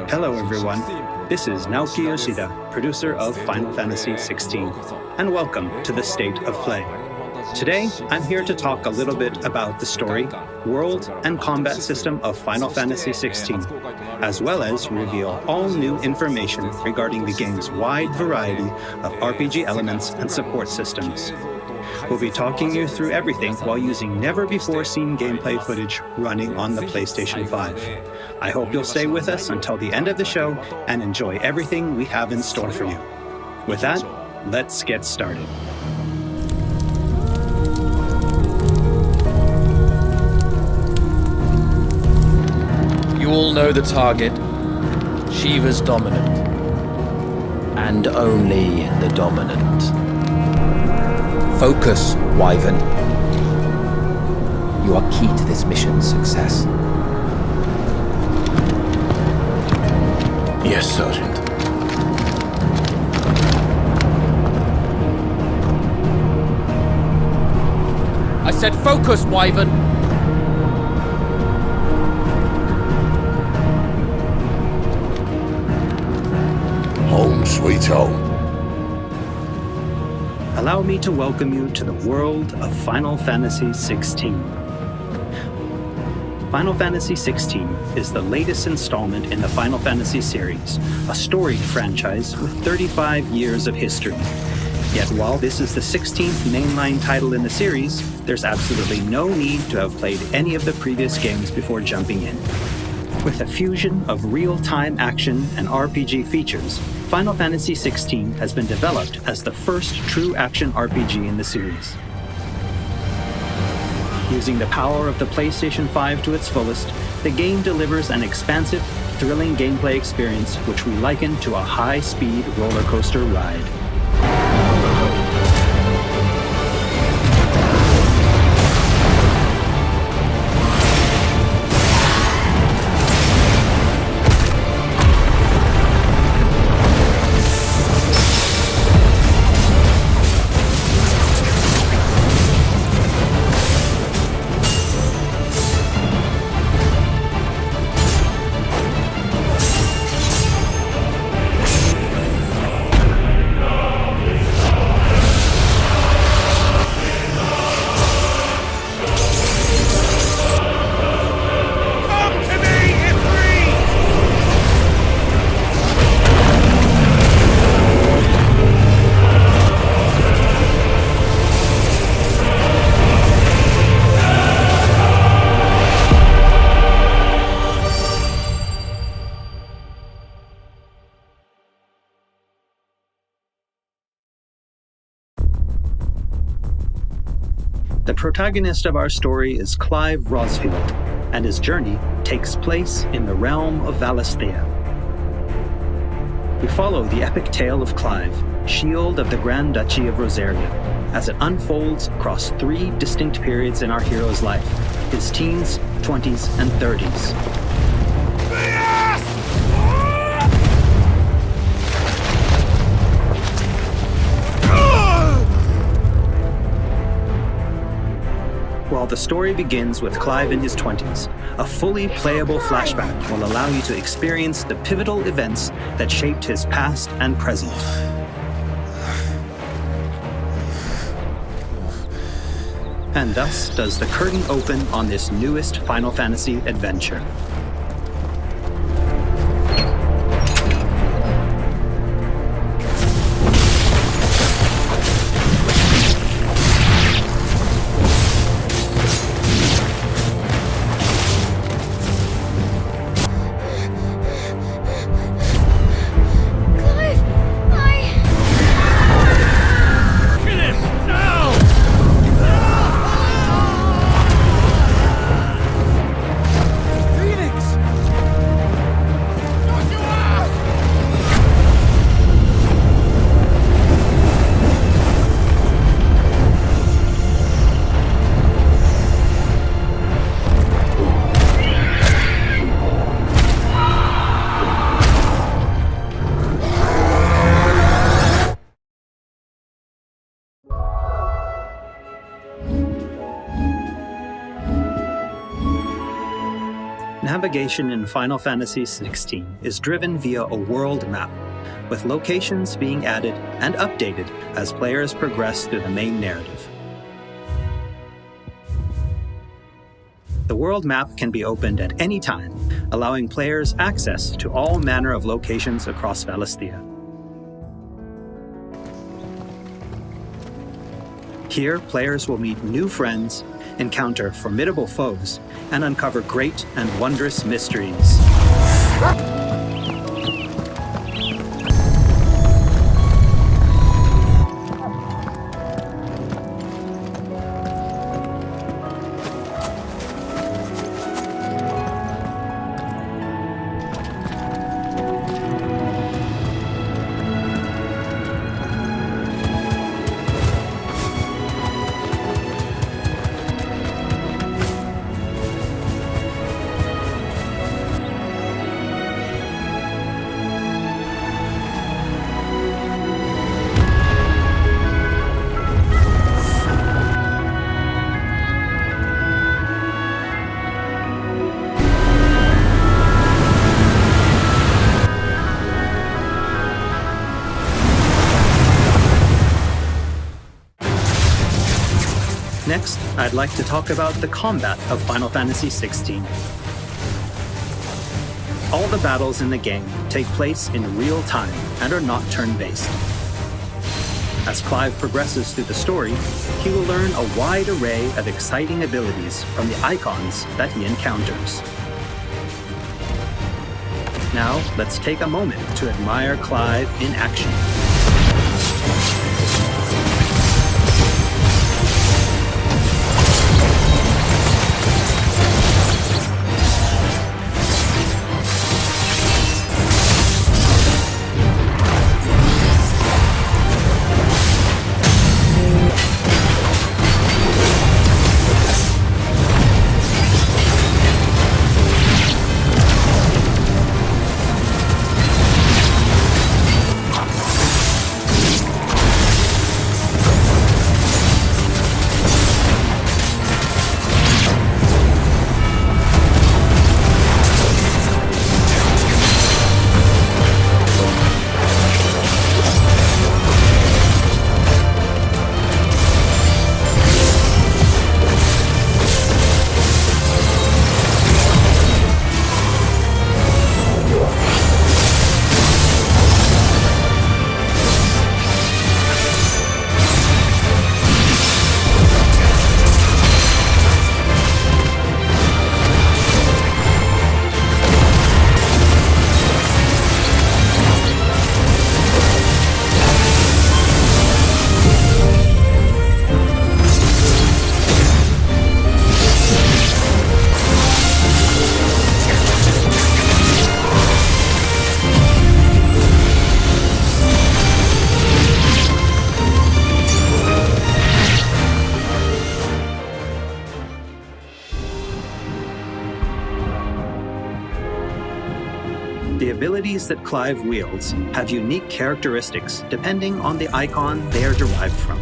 Hello everyone, this is Naoki Yoshida, producer of Final Fantasy XVI, and welcome to the State of Play. Today, I'm here to talk a little bit about the story, world, and combat system of Final Fantasy XVI, as well as reveal all new information regarding the game's wide variety of RPG elements and support systems. We'll be talking you through everything while using never-before-seen gameplay footage running on the PlayStation 5. I hope you'll stay with us until the end of the show and enjoy everything we have in store for you. With that, let's get started. You all know the target. Shiva's dominant. And only the dominant. Focus, Wyvern. You are key to this mission's success. Yes, Sergeant. I said focus, Wyvern! Home sweet home. Allow me to welcome you to the world of Final Fantasy XVI. Final Fantasy XVI is the latest installment in the Final Fantasy series, a storied franchise with 35 years of history. Yet while this is the 16th mainline title in the series, there's absolutely no need to have played any of the previous games before jumping in. With a fusion of real-time action and RPG features, Final Fantasy XVI has been developed as the first true action RPG in the series. Using the power of the PlayStation 5 to its fullest, the game delivers an expansive, thrilling gameplay experience which we liken to a high-speed roller coaster ride. The protagonist of our story is Clive Rosfield, and his journey takes place in the realm of Valisthea. We follow the epic tale of Clive, Shield of the Grand Duchy of Rosaria, as it unfolds across 3 distinct periods in our hero's life, his teens, 20s, and 30s. While the story begins with Clive in his 20s, a fully playable flashback will allow you to experience the pivotal events that shaped his past and present. And thus does the curtain open on this newest Final Fantasy adventure. Phoenix! Navigation in Final Fantasy XVI is driven via a world map, with locations being added and updated as players progress through the main narrative. The world map can be opened at any time, allowing players access to all manner of locations across Valisthea. Here, players will meet new friends, encounter formidable foes, and uncover great and wondrous mysteries. Next, I'd like to talk about the combat of Final Fantasy XVI. All the battles in the game take place in real time and are not turn-based. As Clive progresses through the story, he will learn a wide array of exciting abilities from the Eikons that he encounters. Now, let's take a moment to admire Clive in action. The abilities that Clive wields have unique characteristics depending on the Eikon they are derived from.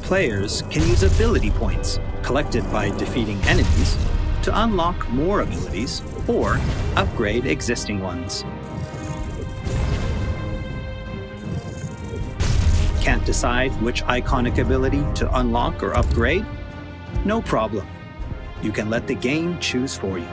Players can use ability points, collected by defeating enemies, to unlock more abilities or upgrade existing ones. Can't decide which iconic ability to unlock or upgrade? No problem. You can let the game choose for you.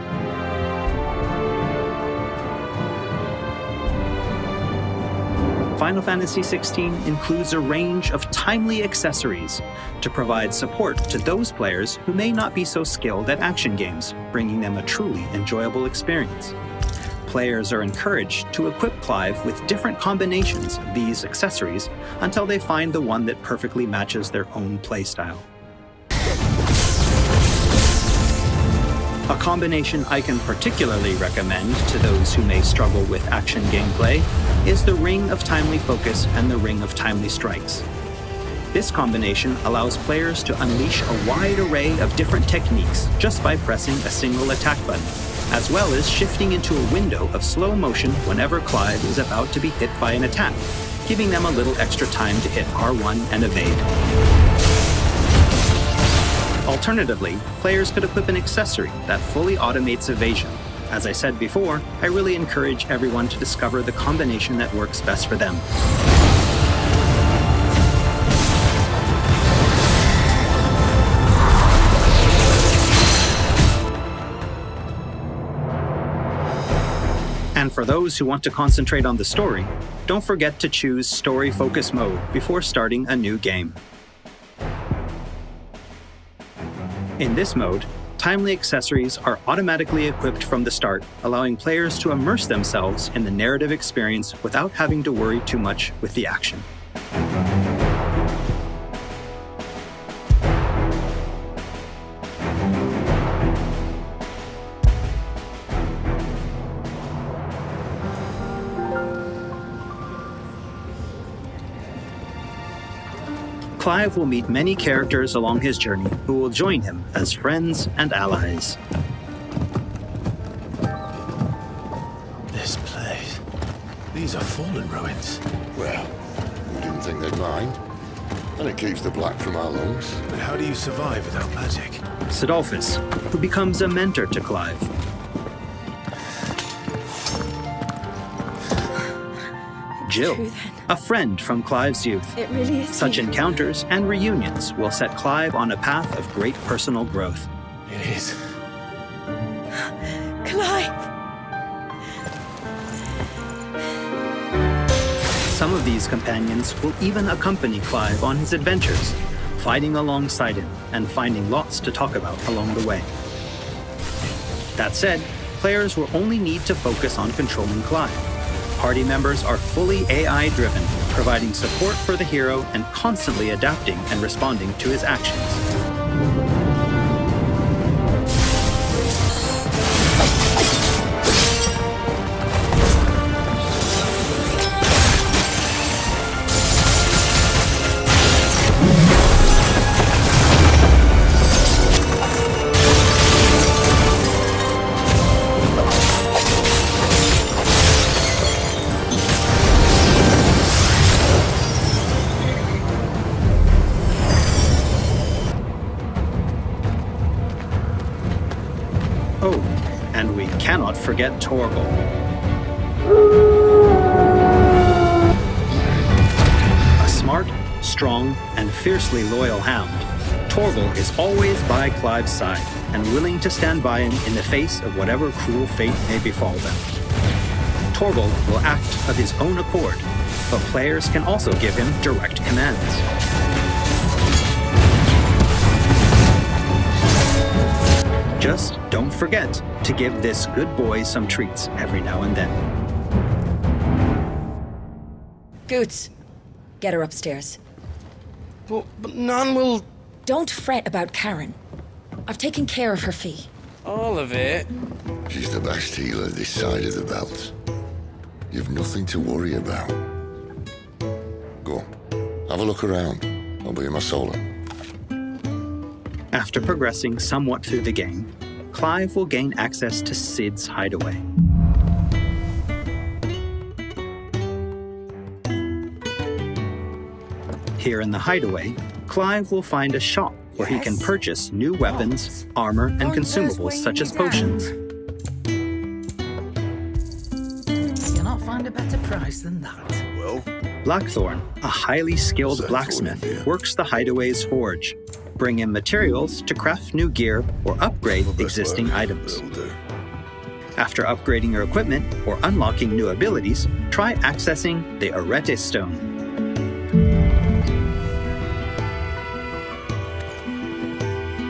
Final Fantasy XVI includes a range of timely accessories to provide support to those players who may not be so skilled at action games, bringing them a truly enjoyable experience. Players are encouraged to equip Clive with different combinations of these accessories until they find the one that perfectly matches their own playstyle. A combination I can particularly recommend to those who may struggle with action gameplay is the Ring of Timely Focus and the Ring of Timely Strikes. This combination allows players to unleash a wide array of different techniques just by pressing a single attack button, as well as shifting into a window of slow motion whenever Clive is about to be hit by an attack, giving them a little extra time to hit R1 and evade. Alternatively, players could equip an accessory that fully automates evasion. As I said before, I really encourage everyone to discover the combination that works best for them. And for those who want to concentrate on the story, don't forget to choose Story Focus Mode before starting a new game. In this mode, timely accessories are automatically equipped from the start, allowing players to immerse themselves in the narrative experience without having to worry too much with the action. Clive will meet many characters along his journey who will join him as friends and allies. This place. These are fallen ruins. Well, we didn't think they'd mind. And it keeps the black from our lungs. But how do you survive without magic? Sidolphus, who becomes a mentor to Clive. Jill, True, then. a friend from Clive's youth. It really is Such you. encounters and reunions will set Clive on a path of great personal growth. It is. Clive! Some of these companions will even accompany Clive on his adventures, fighting alongside him and finding lots to talk about along the way. That said, players will only need to focus on controlling Clive. Party members are fully AI-driven, providing support for the hero and constantly adapting and responding to his actions. Oh, and we cannot forget Torgal. A smart, strong, and fiercely loyal hound, Torgal is always by Clive's side and willing to stand by him in the face of whatever cruel fate may befall them. Torgal will act of his own accord, but players can also give him direct commands. Just don't forget to give this good boy some treats every now and then. Goots, get her upstairs. But none will... Don't fret about Karen. I've taken care of her fee. All of it? She's the best healer this side of the belt. You've nothing to worry about. Go on, have a look around. I'll be in my solo. After progressing somewhat through the game, Clive will gain access to Sid's hideaway. Here in the hideaway, Clive will find a shop where he can purchase new weapons, armor, and consumables such as potions. You'll not find a better price than that. Well, Blackthorn, a highly skilled What's that blacksmith, for here? works the hideaway's forge, bring in materials to craft new gear or upgrade existing items. Will do. After upgrading your equipment or unlocking new abilities, try accessing the Arete Stone.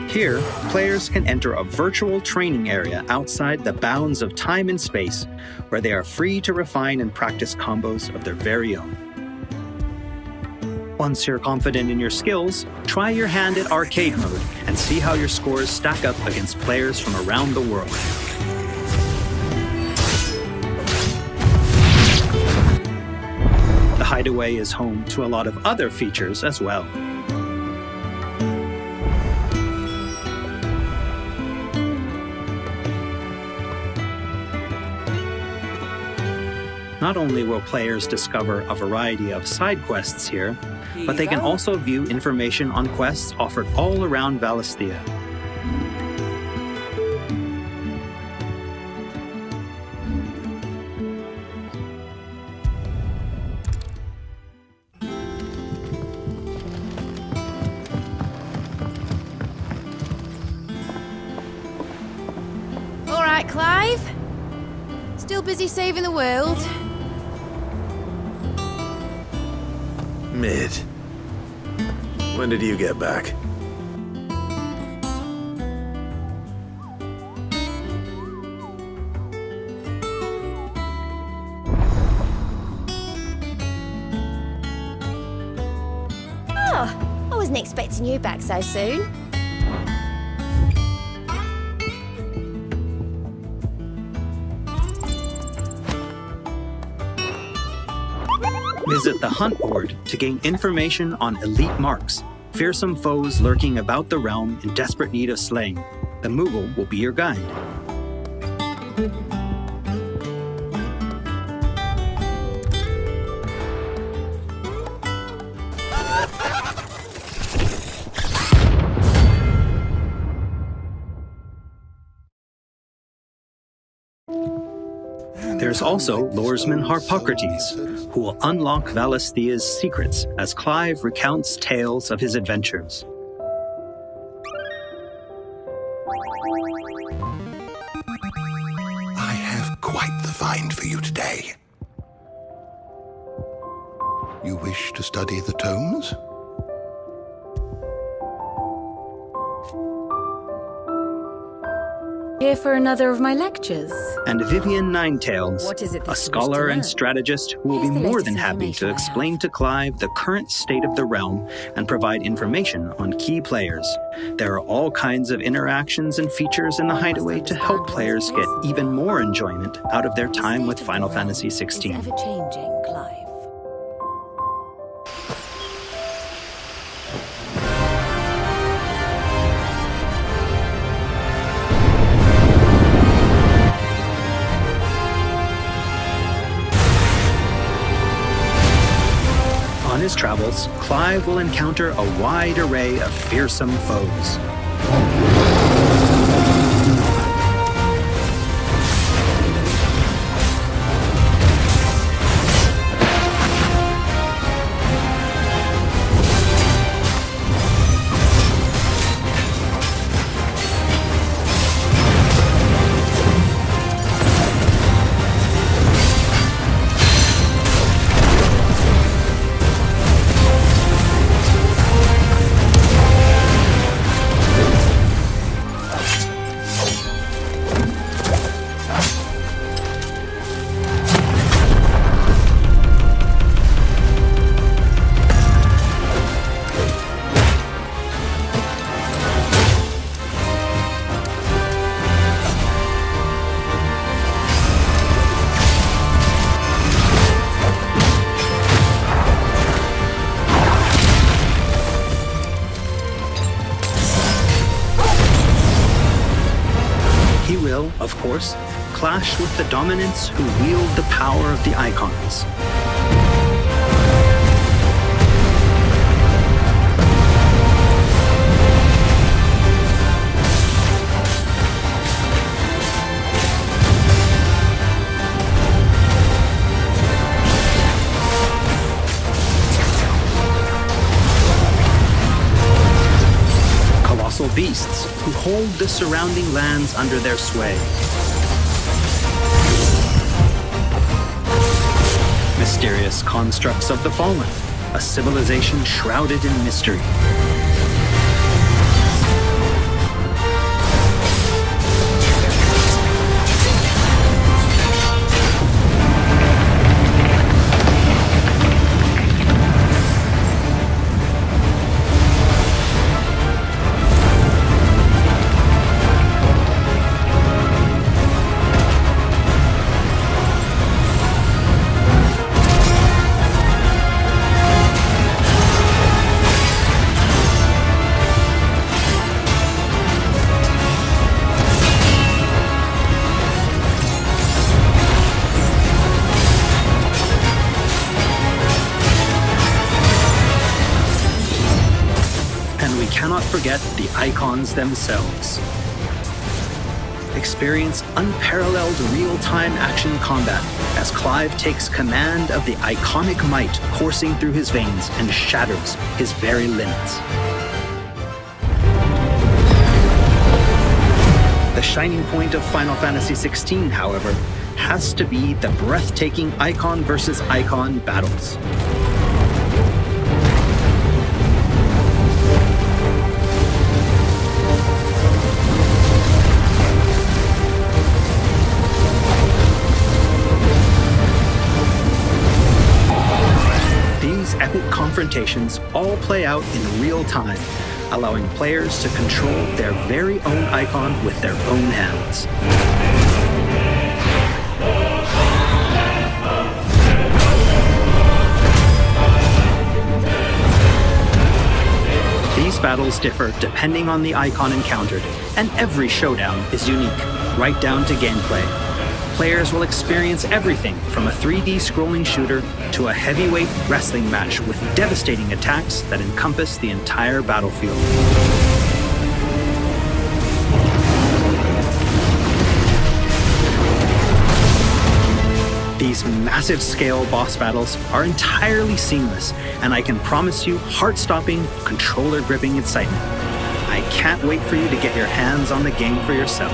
Here, players can enter a virtual training area outside the bounds of time and space, where they are free to refine and practice combos of their very own. Once you're confident in your skills, try your hand at arcade mode and see how your scores stack up against players from around the world. The Hideaway is home to a lot of other features as well. Not only will players discover a variety of side quests here, but they can also view information on quests offered all around Valisthea. All right, Clive. Still busy saving the world? Mid. When did you get back? Oh, I wasn't expecting you back so soon. Visit the hunt board to gain information on elite marks, fearsome foes lurking about the realm in desperate need of slaying. The Moogle will be your guide. There's also Lordesman Harpocrates, who will unlock Valisthea's secrets as Clive recounts tales of his adventures. I have quite the find for you today. You wish to study the tomes? Here for another of my lectures. And Vivian Ninetails, What is it that a you wish scholar to and learn? strategist who will Here's be the more latest than happy information to I explain have. to Clive the current state of the realm and provide information on key players. There are all kinds of interactions and features in the Hideaway to help players get even more enjoyment out of their time with Final Fantasy Is XVI. ever changing, Clive. On his travels, Clive will encounter a wide array of fearsome foes. He will, of course, clash with the dominants who wield the power of the Eikons. Colossal beasts who hold the surrounding lands under their sway. Mysterious constructs of the fallen, a civilization shrouded in mystery. we cannot forget the Eikons themselves. Experience unparalleled real-time action combat as Clive takes command of the iconic might coursing through his veins and shatters his very limits. The shining point of Final Fantasy XVI, however, has to be the breathtaking Eikon versus Eikon battles. These epic confrontations all play out in real time, allowing players to control their very own Eikon with their own hands. These battles differ depending on the Eikon encountered, and every showdown is unique, right down to gameplay. Players will experience everything from a 3D scrolling shooter to a heavyweight wrestling match with devastating attacks that encompass the entire battlefield. These massive-scale boss battles are entirely seamless, and I can promise you heart-stopping, controller-gripping excitement. I can't wait for you to get your hands on the game for yourself.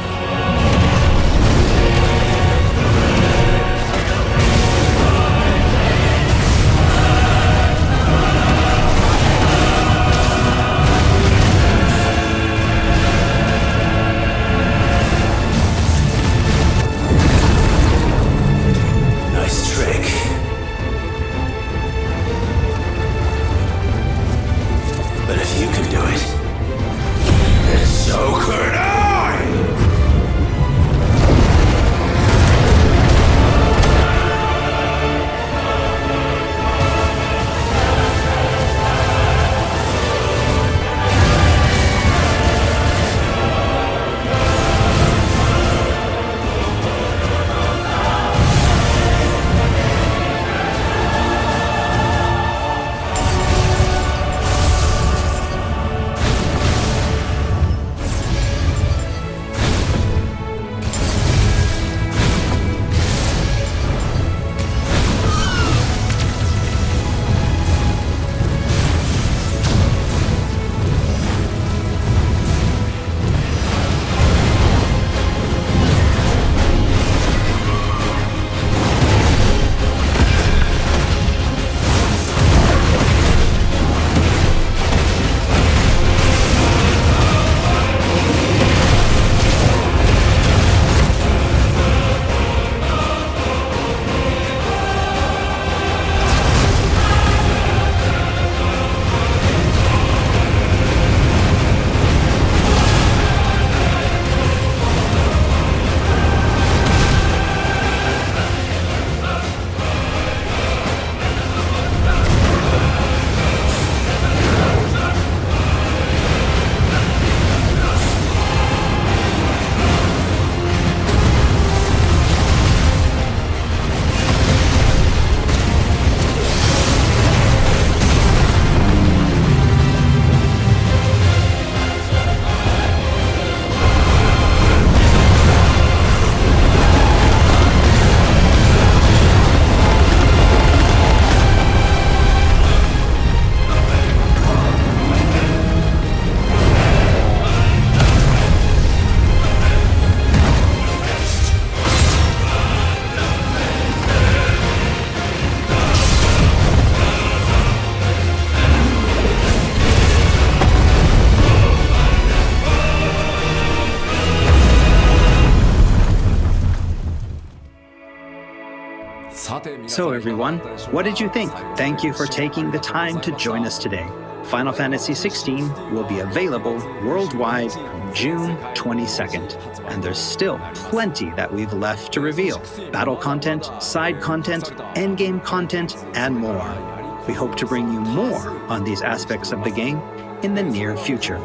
So everyone, what did you think? Thank you for taking the time to join us today. Final Fantasy XVI will be available worldwide June 22nd, and there's still plenty that we've left to reveal. Battle content, side content, endgame content, and more. We hope to bring you more on these aspects of the game in the near future.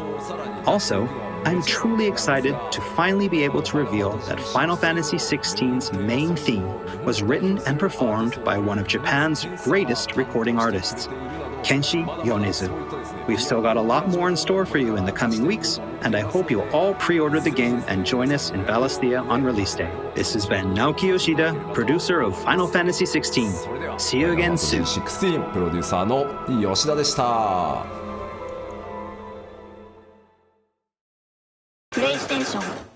Also, I'm truly excited to finally be able to reveal that Final Fantasy XVI's main theme was written and performed by one of Japan's greatest recording artists. Kenshi Yonezu. We've still got a lot more in store for you in the coming weeks, and I hope you'll all pre-order the game and join us in Valisthea on release day. This has been Naoki Yoshida, producer of Final Fantasy XVI. See you again soon. 16プロデューサーの吉田でした。プレイステーション